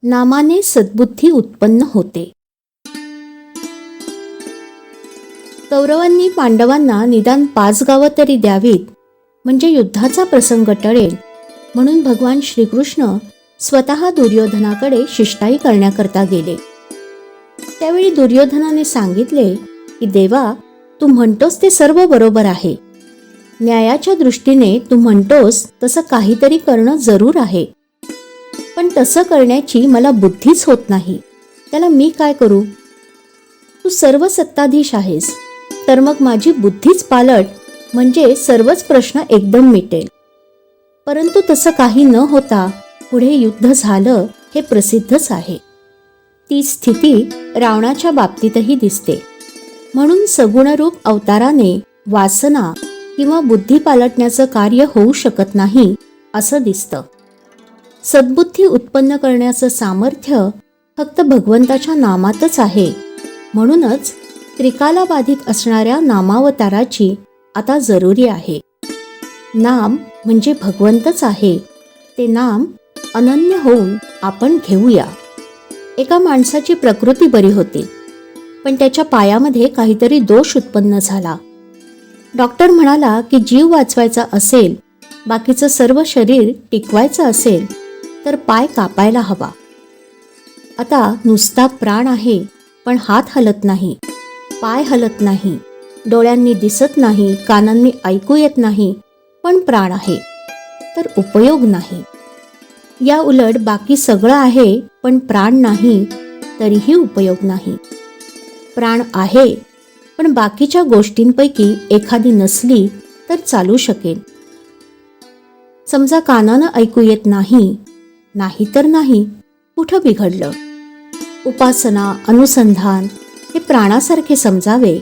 नामाने सद्बुद्धी उत्पन्न होते. कौरवांनी पांडवांना निदान 5 गावं तरी द्यावीत, म्हणजे युद्धाचा प्रसंग टळेल, म्हणून भगवान श्रीकृष्ण स्वतः दुर्योधनाकडे शिष्टाई करण्याकरता गेले. त्यावेळी दुर्योधनाने सांगितले की देवा, तू म्हणतोस ते सर्व बरोबर आहे. न्यायाच्या दृष्टीने तू म्हणतोस तसं काहीतरी करणं जरूर आहे, पण तसं करण्याची मला बुद्धीच होत नाही. त्याला मी काय करू? तू सर्व सत्ताधीश आहेस, तर मग माझी बुद्धीच पालट, म्हणजे सर्वच प्रश्न एकदम मिटेल. परंतु तसं काही न होता पुढे युद्ध झालं हे प्रसिद्धच आहे. ती स्थिती रावणाच्या बाबतीतही दिसते. म्हणून सगुणरूप अवताराने वासना किंवा बुद्धी पालटण्याचं कार्य होऊ शकत नाही असं दिसतं. सद्बुद्धी उत्पन्न करण्याचं सामर्थ्य फक्त भगवंताच्या नामातच आहे. म्हणूनच त्रिकाला बाधित असणाऱ्या नामावताराची आता जरुरी आहे. नाम म्हणजे भगवंतच आहे. ते नाम अनन्य होऊन आपण घेऊया. एका माणसाची प्रकृती बरी होती, पण त्याच्या पायामध्ये काहीतरी दोष उत्पन्न झाला. डॉक्टर म्हणाला की जीव वाचवायचा असेल, बाकीचं सर्व शरीर टिकवायचं असेल, तर पाय कापायला हवा. आता नुसता प्राण आहे, पण हात हलत नाही, पाय हलत नाही, डोळ्यांनी दिसत नाही, कानांनी ऐकू येत नाही, पण प्राण आहे, तर उपयोग नाही. या उलट बाकी सगळं आहे, पण प्राण नाही, तरीही उपयोग नाही. प्राण आहे, पण बाकीच्या गोष्टींपैकी एखादी नसली तर चालू शकेल. समजा कानानं ऐकू येत नाही, नाही तर नाही, कुठं बिघडलं? उपासना, अनुसंधान हे प्राणासारखे समजावे.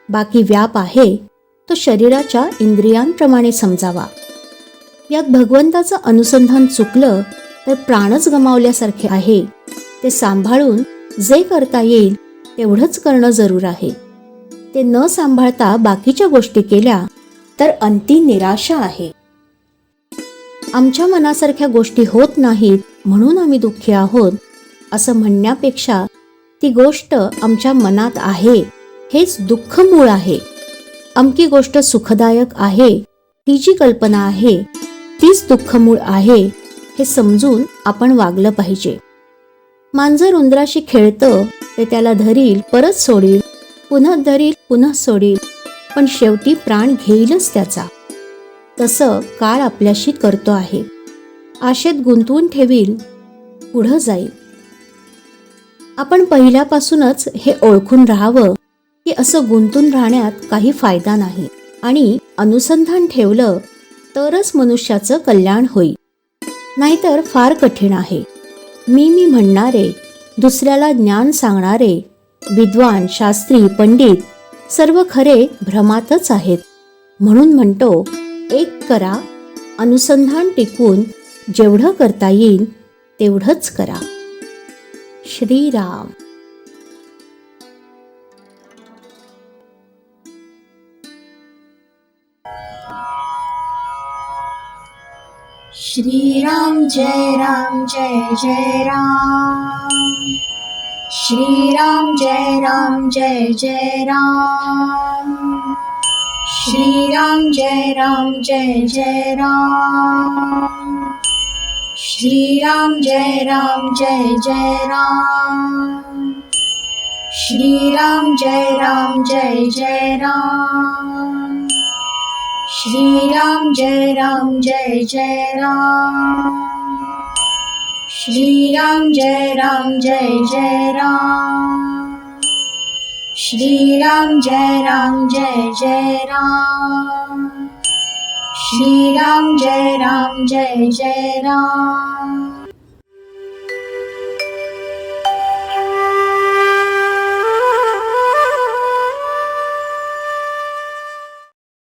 बाकी व्याप आहे तो शरीराच्या इंद्रियांप्रमाणे समजावा. यात भगवंताचं अनुसंधान चुकलं तर प्राणच गमावल्यासारखे आहे. ते सांभाळून जे करता येईल तेवढंच करणं जरूर आहे. ते न सांभाळता बाकीच्या गोष्टी केल्या तर अंती निराशा आहे. आमच्या मनासारख्या गोष्टी होत नाहीत म्हणून आम्ही दुःखी आहोत असं म्हणण्यापेक्षा ती गोष्ट आमच्या मनात आहे हेच दुःख मूळ आहे. अमकी गोष्ट सुखदायक आहे ही जी कल्पना आहे तीच दुःख मूळ आहे हे समजून आपण वागलं पाहिजे. मांजर उंदराशी खेळतं, ते त्याला धरील, परत सोडील, पुन्हा धरील, पुन्हा सोडील, पण शेवटी प्राण घेईलच त्याचा. तसं काळ आपल्याशी करतो आहे. आशेत गुंतवून ठेवील, पुढं जाईल. आपण पहिल्यापासूनच हे ओळखून राहावं की असं गुंतून राहण्यात काही फायदा नाही, आणि अनुसंधान ठेवलं तरच मनुष्याचं कल्याण होईल. नाहीतर फार कठीण आहे. मी म्हणणारे, दुसऱ्याला ज्ञान सांगणारे, विद्वान, शास्त्री, पंडित सर्व खरे भ्रमातच आहेत. म्हणून म्हणतो, एक करा, अनुसंधान टिकवून जेवढं करता येईल तेवढंच करा. श्रीराम. श्रीराम जय राम जय जय राम. श्रीराम जय राम जय जय राम. श्रीराम जय राम जय जय राम. श्रीराम जय राम जय जय राम. श्रीराम जय राम जय जय राम. श्रीराम जय राम जय जय राम. श्रीराम जय राम जय जय राम. श्रीराम जय राम जय जय राम. श्रीराम जय राम जय जय राम.